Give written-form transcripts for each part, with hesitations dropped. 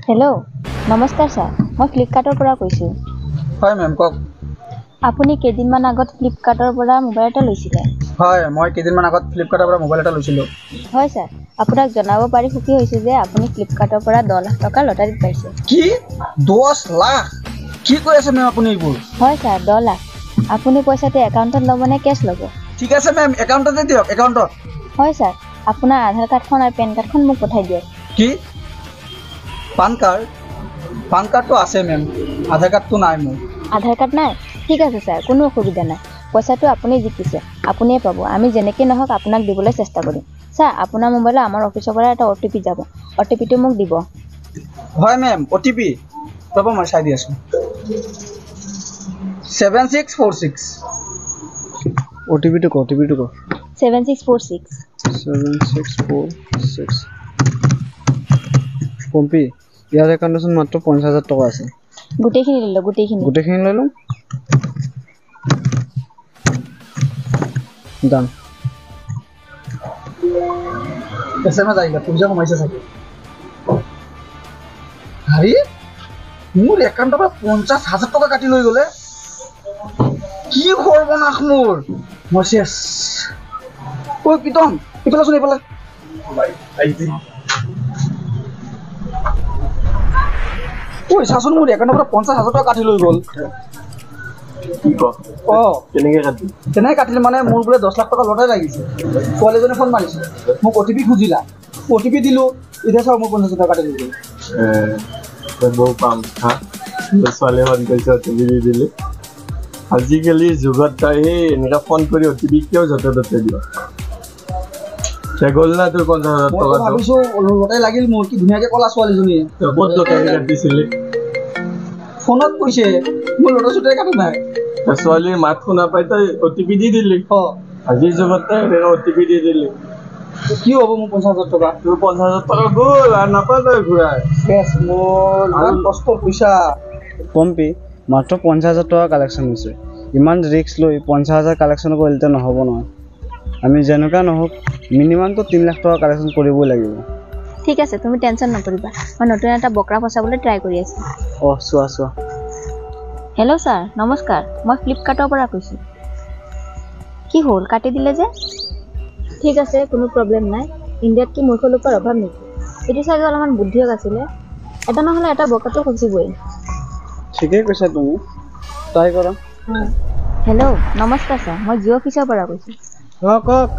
hello' নমস্কাৰ sir মই ফ্লিপকাৰ্টৰ পৰা কৈছোঁ হয় মেম কওক আপুনি কেইদিনমান আগত ফ্লিপকাৰ্টৰ পৰা মোবাইল এটা লৈছিলে হয় মই কেইদিনমান আগত ফ্লিপকাৰ্টৰ পৰা মোবাইল এটা লৈছিলোঁ হয় ছাৰ আপোনাক জনাব পাৰি সুখী হৈছোঁ যে আপুনি ফ্লিপকাৰ্টৰ পৰা 10 লাখ টকা লটাৰীত পাইছে কি 10 লাখ কি কৈ আছে মেম আপুনি এইবোৰ হয় ছাৰ 10 লাখ আপুনি পইচাটো একাউণ্টত ল'ব নে কেছ ল'ব ঠিক আছে মেম একাউণ্টতে দিয়ক একাউণ্টত হয় ছাৰ আপোনাৰ আধাৰ কাৰ্ডখন আৰু পেন কাৰ্ডখন মোক পঠাই দিয়ক কি পান কাৰ্ডটো আছে মেম আধাৰ কাৰ্ডটো নাই মোৰ আধাৰ কাৰ্ড নাই ঠিক আছে ছাৰ কোনো অসুবিধা নাই পইচাটো আপুনি জিকিছে আপুনিয়ে পাব আমি যেনেকৈ নহওক আপোনাক দিবলৈ চেষ্টা কৰিম ছাৰ আপোনাৰ মোবাইলত আমাৰ অফিচৰ পৰা এটা OTP যাব OTPটো মোক দিব হয় মেম OTP ৰ'ব মই চাই দি আছোঁ 7646 OTPটো কওক 7646 7646 পম্পী ইয়াৰ একাউণ্টত মাত্ৰ 50,000 টকা আছে গোটেইখিনি লৈ লওক গোটেইখিনি লৈ লওঁ দাম SMS আহিলে পইচা কমাইছে চাগে হাৰি মোৰ একাউণ্টৰ পৰা 50,000 টকা কাটি লৈ গ'লে কি সৰ্বনাশ মোৰ মই চেছ ঐ প্ৰীতম এইফালে চোন এইফালে ঐ চাচোন মোৰ একাউণ্টৰ পৰা 50,000 টকা কাটি লৈ গ'ল কেনেকৈ কাটিলে মানে মোৰ বোলে 10 লাখ টকা লটাৰী লাগিছে ছোৱালীজনে ফোন মাৰিছে মোক OTP খুজিলা OTP দিলোঁ এতিয়া চাওক মোৰ 50,000 টকা কাটি লৈ গ'ল ছোৱালী ফোন কৰিছে OTP দি দিলে আজিকালি যুগত তই সেই এনেকুৱা ফোন কৰি OTP কিয় য'তে ত'তে দিয় গ'ল না তোৰ 50,000 টকা ভাবিছোঁ লটাৰী লাগিল মোৰ কি ধুনীয়াকৈ ক'লা ছোৱালীজনীয়ে ক'ত লটাৰী কাটিছিলে ফোনত কৈছে মোৰ লটাৰী চটাৰী কাটা নাই ছোৱালীৰ মাত শুনা পাই তই OTP দি দিলি আজিৰ যুগত তই OTP দি দিলি কি হ'ব মোৰ 50,000 টকা তোৰ 50,000 টকা গ'ল আৰু নাপায় তই ঘূৰাই মোৰ ইমান কষ্ট পইচা পম্পী মাত্ৰ 50,000 টকা কালেকশ্যন হৈছে ইমান ৰিস্ক লৈ 50,000 কালেকশ্যন কৰিলে নহ'ব নহয় আমি যেনেকুৱা নহওক মিনিমামটো 3 লাখ টকা কালেকশ্যন কৰিবই লাগিব ঠিক আছে তুমি টেনশ্যন নকৰিবা মই নতুন এটা বকৰা ফচাবলৈ ট্ৰাই কৰি আছোঁ চোৱা হেল্ল' ছাৰ নমস্কাৰ মই ফ্লিপকাৰ্টৰ পৰা কৈছোঁ কি হ'ল কাটি দিলে যে ঠিক আছে কোনো প্ৰব্লেম নাই ইণ্ডিয়াত কি মূৰ্খ লোকৰ অভাৱ নেকি এইটো চাগে অলপমান বুদ্ধিয়ক আছিলে এটা নহ'লে এটা বকৰাটো ফচিবই ঠিকেই কৈছা তুমি ট্ৰাই কৰা হেল্ল' নমস্কাৰ ছাৰ মই জিঅ' অফিচৰ পৰা কৈছোঁ কওক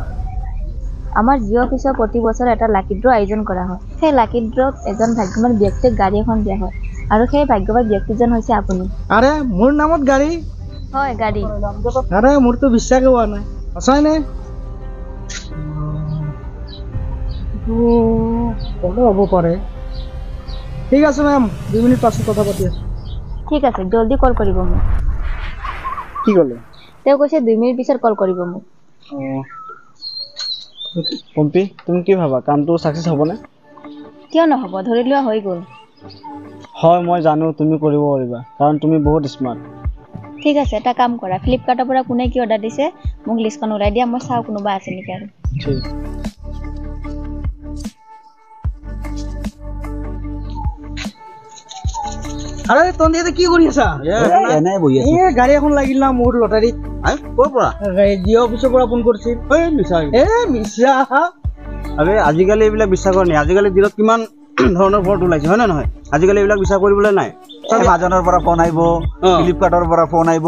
আমাৰ জিঅ' অফিচৰ প্ৰতি বছৰ এটা লাকি ড্ৰ আয়োজন কৰা হয় সেই লাকি ড্ৰত এজন ভাগ্যৱান ব্যক্তিক গাড়ী এখন দিয়া হয় আৰু সেই ভাগ্যৱান ব্যক্তিজন হৈছে আপুনি আৰে মোৰ নামত গাড়ী হয় গাড়ী আৰে মোৰতো বিশ্বাসে হোৱা নাই সঁচাইনে ক'লে হ'ব পাৰে ঠিক আছে মেম 2 মিনিট পাছত কথা পাতি আছোঁ ঠিক আছে জলদি কল কৰিব মোক কি ক'লে তেওঁ কৈছে 2 মিনিট পিছত কল কৰিব মোক পম্পী তুমি কি ভাবা কামটো ছাকচেছ হ'বনে কিয় নহ'ব ধৰি লোৱা হৈ গ'ল হয় মই জানো তুমি কৰিব পাৰিবা কাৰণ তুমি বহুত স্মাৰ্ট ঠিক আছে এটা কাম কৰা ফ্লিপকাৰ্টৰ পৰা কোনে কি অৰ্ডাৰ দিছে মোক লিষ্টখন ওলাই দিয়া মই চাওঁ কোনোবা আছে নেকি আৰু ঠিক আৰে তন্দি এটা কি কৰি আছা এনে বহি আছো গাড়ী এখন লাগিল না মোৰ লটাৰীত ক'ৰ পৰা জিঅ' অফিচৰ পৰা ফোন কৰিছিল মিছা আৰে আজিকালি এইবিলাক বিশ্বাস কৰা নাই আজিকালি দিনত কিমান ধৰণৰ ফ্ৰড ওলাইছে হয় নে নহয় আজিকালি এইবিলাক বিশ্বাস কৰিবলৈ নাই এমাজনৰ পৰা ফোন আহিব ফ্লিপকাৰ্টৰ পৰা ফোন আহিব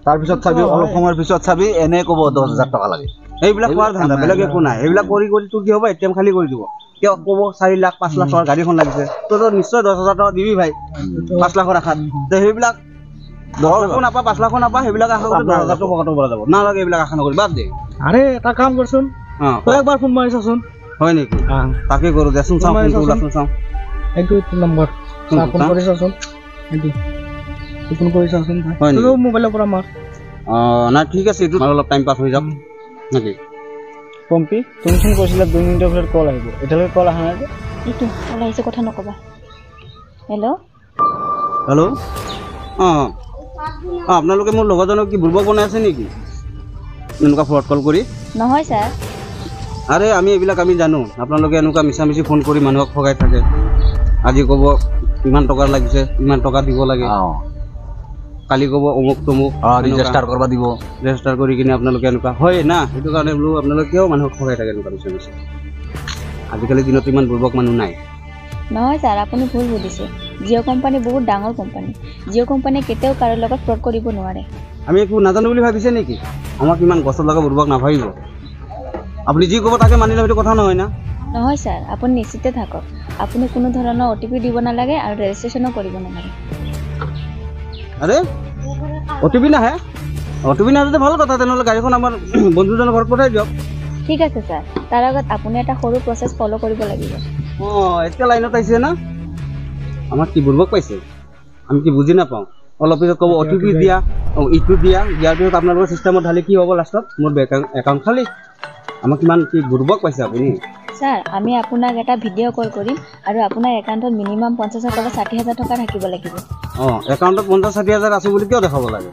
তাৰপিছত চাবি অলপ সময়ৰ পিছত চাবি এনে ক'ব 10,000 টকা লাগে এইবিলাক কোৱাৰ ধান্দা বেলেগ একো নাই এইবিলাক কৰি তোৰ কি হ'ব ATM খালী কৰি দিব কিয় ক'ব 4 লাখ 5 লাখ টকাৰ গাড়ীখন লাগিছে তই নিশ্চয় 10,000 টকা দিবি ভাই 5 লাখৰ আশাত সেইবিলাক 10 লাখো নাপা 5 লাখো নাপা সেইবিলাক আশা কৰি 10,000 টকা পকেটৰ পৰা যাব নালাগে এইবিলাক আশা নকৰি বাদ দে আৰে এটা কাম কৰচোন তই একবাৰ ফোন মাৰিছাচোন হয় নেকি তাকে কৰোঁ দেচোন চাওঁ ফোনটো চাওঁ এইটো নম্বৰ ফোন কৰিছাচোন এইটো ফোন কৰিছাচোন হয় নেকি মোবাইলৰ পৰা মাৰ নাই ঠিক আছে এইটো অলপ টাইম পাছ হৈ যাওক নেকি পম্পী তুমি ফোন কৰিছিলা 2 মিনিটৰ ভিতৰত কল আহিব এতিয়ালৈকে কল অহা নাই যে এইটো কল আহিছে কথা নক'বা হেল্ল' আপোনালোকে মোৰ লগৰজনক কি বুৰ্বক বনাই আছে নেকি এনেকুৱা ফ্ৰড কল কৰি নহয় ছাৰ আৰে আমি এইবিলাক আমি জানো আপোনালোকে এনেকুৱা মিছামিছি ফোন কৰি মানুহক ঠগাই থাকে আজি ক'ব ইমান টকা লাগিছে ইমান টকা দিব লাগে কালি ক'ব অমুক তমুক ৰেজিষ্টাৰ কৰিব দিব ৰেজিষ্টাৰ কৰি কিনে আপোনালোকে এনেকুৱা হয় না সেইটো কাৰণে বোলো আপোনালোকে কিয় মানুহক ঠগাই থাকে এনেকুৱা নিচিনা আজিকালি দিনত ইমান বুৰ্বক মানুহ নাই নহয় ছাৰ আপুনি ভুল বুজিছে জিঅ' কোম্পানী বহুত ডাঙৰ কোম্পানী জিঅ' কোম্পানীয়ে কেতিয়াও কাৰো লগত ফ্ৰড কৰিব নোৱাৰে আমি একো নাজানো বুলি ভাবিছে নেকি আমাক ইমান গছত লগা বুৰ্বক নাভাবিব আপুনি যি ক'ব তাকে মানি ল'ব কথা নহয় না নহয় ছাৰ আপুনি নিশ্চিতে থাকক আপুনি কোনো ধৰণৰ OTP দিব নালাগে আৰু ৰেজিষ্ট্ৰেশ্যনো কৰিব নালাগে আৰে OTP নাহে OTP নাহে ভাল কথা তেনেহ'লে গাড়ীখন আমাৰ বন্ধুজনৰ ঘৰত পঠাই দিয়ক ঠিক আছে ছাৰ তাৰ আগত আপুনি এটা সৰু প্ৰচেছ ফ'ল' কৰিব লাগিব এতিয়া লাইনত আহিছে না আমাক কি বুৰ্বক পাইছে আমি কি বুজি নাপাওঁ অলপ পিছত ক'ব OTP দিয়া ইটো দিয়া দিয়াৰ পিছত আপোনালোকৰ চিষ্টেমত ঢালি কি হ'ব লাষ্টত মোৰ বেংক একাউণ্ট খালী আমাক কিমান কি বুৰ্বক পাইছে আপুনি ছাৰ আমি আপোনাক এটা ভিডিঅ' কল কৰিম আৰু আপোনাৰ একাউণ্টত মিনিমাম 50,000 টকা 60,000 টকা থাকিব লাগিব একাউণ্টত 50,000-60,000 আছে বুলি কিয় দেখাব লাগে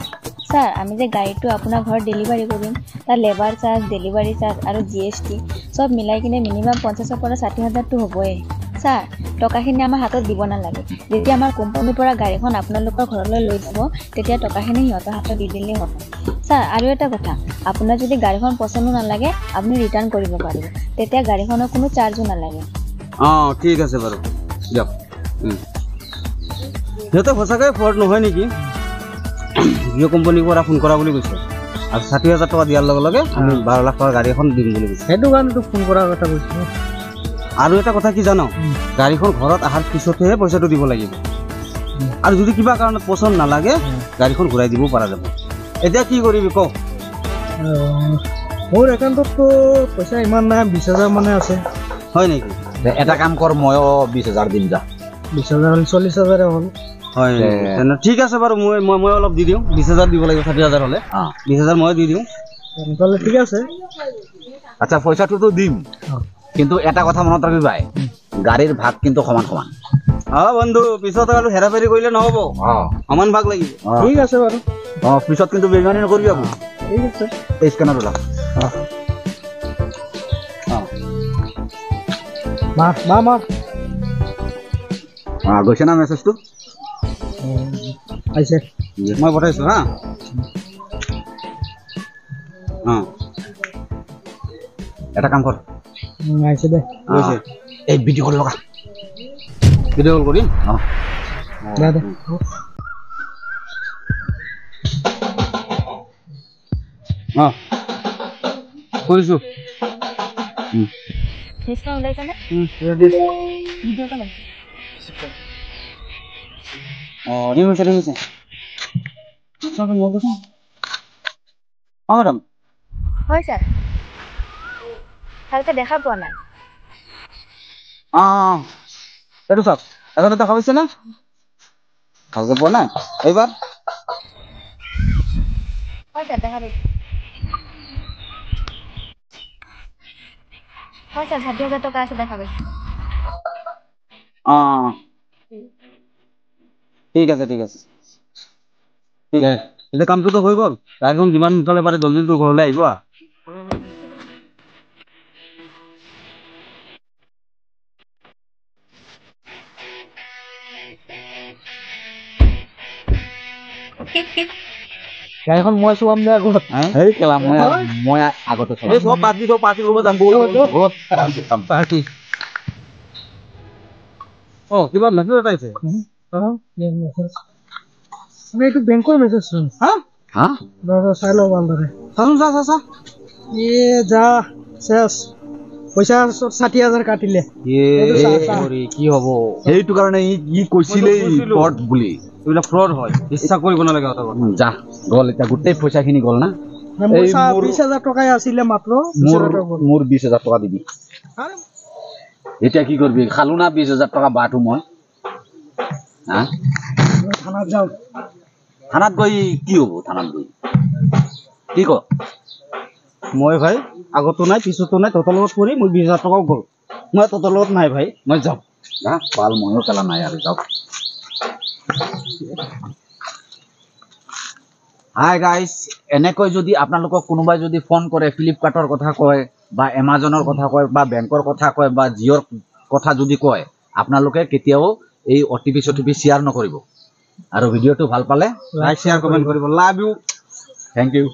ছাৰ আমি যে গাড়ীটো আপোনাৰ ঘৰত ডেলিভাৰী কৰিম তাৰ লেবাৰ চাৰ্জ ডেলিভাৰী চাৰ্জ আৰু GST চব মিলাই কিনে মিনিমাম 50,000 পৰা 60,000টো হ'বই ছাৰ টকাখিনি আমাৰ হাতত দিব নালাগে যেতিয়া আমাৰ কোম্পানীৰ পৰা গাড়ীখন আপোনালোকৰ ঘৰলৈ লৈ যাব তেতিয়া টকাখিনি সিহঁতৰ হাতত দি দিলেই হ'ব ছাৰ আৰু এটা কথা আপোনাৰ যদি গাড়ীখন পচন্দ নালাগে আপুনি ৰিটাৰ্ণ কৰিব পাৰিব তেতিয়া গাড়ীখনৰ কোনো চাৰ্জো নালাগে ঠিক আছে বাৰু দিয়ক সিহঁতে সঁচাকৈ ফ্ৰড নহয় নেকি জিঅ' কোম্পানীৰ পৰা ফোন কৰা বুলি কৈছে আৰু 60,000 টকা দিয়াৰ লগে লগে আমি 12 লাখ টকাৰ গাড়ী এখন দিম বুলি কৈছে সেইটো কাৰণেতো ফোন কৰাৰ কথা কৈছোঁ আৰু এটা কথা কি জানো গাড়ীখন ঘৰত অহাৰ পিছতহে পইচাটো দিব লাগিব আৰু যদি কিবা কাৰণত পচন্দ নালাগে গাড়ীখন ঘূৰাই দিব পৰা যাব এতিয়া কি কৰিবি কওক মোৰ একাউণ্টততো পইচা ইমান নাই 20,000 মানে আছে হয় নেকি এটা কাম কৰ ময়ো 20,000 দিম যা 20,000 40,000 হ'ল হয় ঠিক আছে বাৰু মই অলপ দি দিওঁ 20,000 দিব লাগিব 60,000 হ'লে 20,000 মই দি দিওঁ তেনেহ'লে ঠিক আছে আচ্ছা পইচাটোতো দিম কিন্তু এটা কথা মনত ৰাখিবি ভাই গাড়ীৰ ভাগ কিন্তু সমান সমান বন্ধু পিছত আৰু হেৰাফেৰি কৰিলে নহ'ব সমান ভাগ লাগিব ঠিক আছে বাৰু পিছত কিন্তু বেইমানি নকৰিবি আকৌ ঠিক আছে এই স্কেনাৰ ওলা মা গৈছে না মেছেজটো আহিছে মই পঠাইছোঁ হা এটা কাম কৰ আহিছে দে গৈছে এই ভিডিঅ' কল লগা ভিডিঅ' কল কৰিম দে কৰিছোঁ ওলাইছেনে মেডাম হয় ছাৰ ভালকৈ দেখা পোৱা নাই এইটো চাওক এজনে দেখা পাইছে না ভালকৈ পোৱা নাই এইবাৰ হয় ছাৰ দেখা পাইছোঁ হয় ছাৰ 60,000 টকা আছে দেখা পাইছোঁ ঠিক আছে ঠিক আছে এতিয়া কামটোতো হৈ গ'ল গাড়ীখন যিমান সোনকালে পাৰে জলদি তোৰ ঘৰলৈ আহিব গাড়ীখন মই চলাম দে আগত হেৰি কেলা মই আগতে এই চব পাৰ্টি কৰিব যাম পাৰ্টি কিবা মেছেজ এটা আহিছে এইটো বেংকৰ মেছেজ চোন হা চাই লওঁ ভালদৰে চাচোন চা যা চেছ পইচা 60,000 কাটিলে কি হ'ব সেইটো কাৰণে ই কৈছিলেই ফ্ৰড বুলি এইবিলাক ফ্ৰড হয় বিশ্বাস কৰিব নালাগে যা গ'ল এতিয়া গোটেই পইচাখিনি গ'ল না 20,000 টকাই আছিলে মাত্ৰ মোৰ 20,000 টকা দিবি এতিয়া কি কৰিবি খালো না 20,000 টকা বাটো মই থানাত যাওঁ থানাত গৈ কি হ'ব থানাত গৈ কি ক মই ভাই আগতো নাই পিছতো নাই তহঁতৰ লগত পৰি মোৰ 20,000 টকাও গ'ল মই তহঁতৰ লগত নাই ভাই মই যাওঁ পাল ময়ো খেলা নাই আৰু যাওক হাই গাইজ এনেকৈ যদি আপোনালোকক কোনোবাই যদি ফোন কৰে ফ্লিপকাৰ্টৰ কথা কয় বা এমাজনৰ কথা কয় বা বেংকৰ কথা কয় বা জিঅ'ৰ কথা যদি কয় আপোনালোকে কেতিয়াও এই OTP শ্বেয়াৰ নকৰিব আৰু ভিডিঅ'টো ভাল পালে লাইক শ্বেয়াৰ কমেণ্ট কৰিব লাভ ইউ থেংক ইউ